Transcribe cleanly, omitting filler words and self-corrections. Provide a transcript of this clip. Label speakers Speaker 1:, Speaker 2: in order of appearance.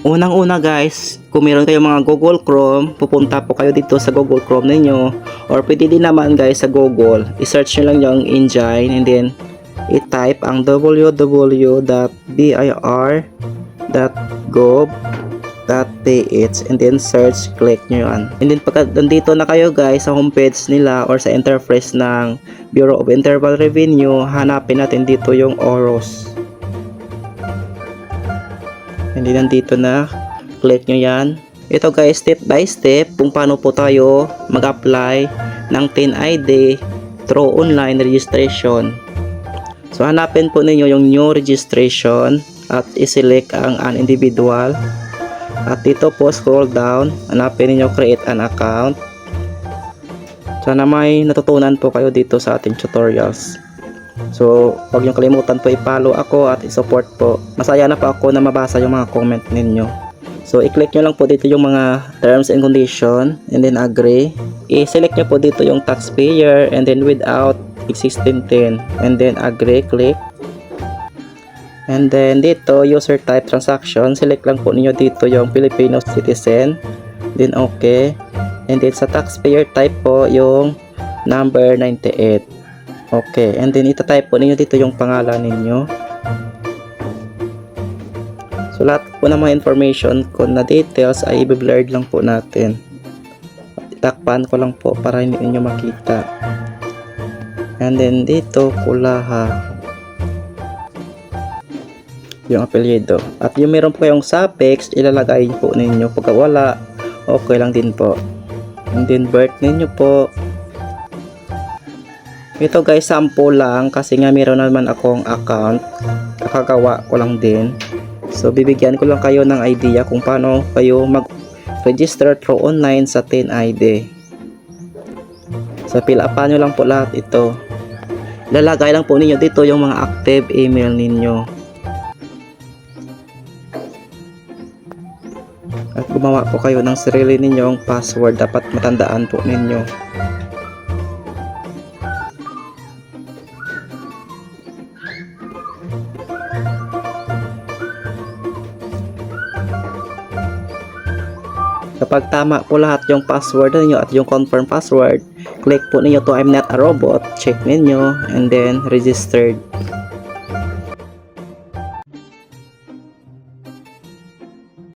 Speaker 1: Unang-una guys, kung meron kayong mga Google Chrome, pupunta po kayo dito sa Google Chrome ninyo, or pwede din naman guys sa Google, i-search nyo lang yung engine and then i-type ang www.bir.gov.ph and then search, click nyo yan. And then pagka nandito na kayo guys sa homepage nila or sa interface ng Bureau of Internal Revenue, hanapin natin dito yung OROS. Hindi nandito na, click nyo yan. Ito guys, step by step kung paano po tayo mag-apply ng TIN ID through online registration. So hanapin po ninyo yung new registration at i-select ang individual. At dito po scroll down, hanapin ninyo create an account. Sana may natutunan po kayo dito sa ating tutorials. So, huwag niyong kalimutan po i-follow ako at i-support po. Masaya na po ako na mabasa yung mga comment ninyo. So, i-click nyo lang po dito yung mga terms and condition and then agree. I-select nyo po dito yung taxpayer and then without existing TIN and then agree, click. And then dito, user type transaction, select lang po niyo dito yung Filipino citizen. Then okay. And then sa taxpayer type po yung number 98. Okay, and then itatype po ninyo dito yung pangalan ninyo. So lahat po ng mga information ko na details ay i-blurred lang po natin. Itakpan ko lang po para hindi niyo makita. And then dito kulaha yung apelyido. At yung meron po kayong suffix, ilalagay po ninyo. Pagka wala, okay lang din po. And then birth ninyo po. Ito guys, sample lang kasi nga meron naman akong account. Kakagawa ko lang din. So bibigyan ko lang kayo ng idea kung paano kayo mag-register through online sa TIN ID. So fill upan nyo lang po lahat ito. Lalagay lang po ninyo dito yung mga active email ninyo. At gumawa po kayo ng sarili ninyong password. Dapat matandaan po ninyo. Kapag tama po lahat yung password ninyo at yung confirm password, click po ninyo to I'm not a robot, check ninyo, and then registered.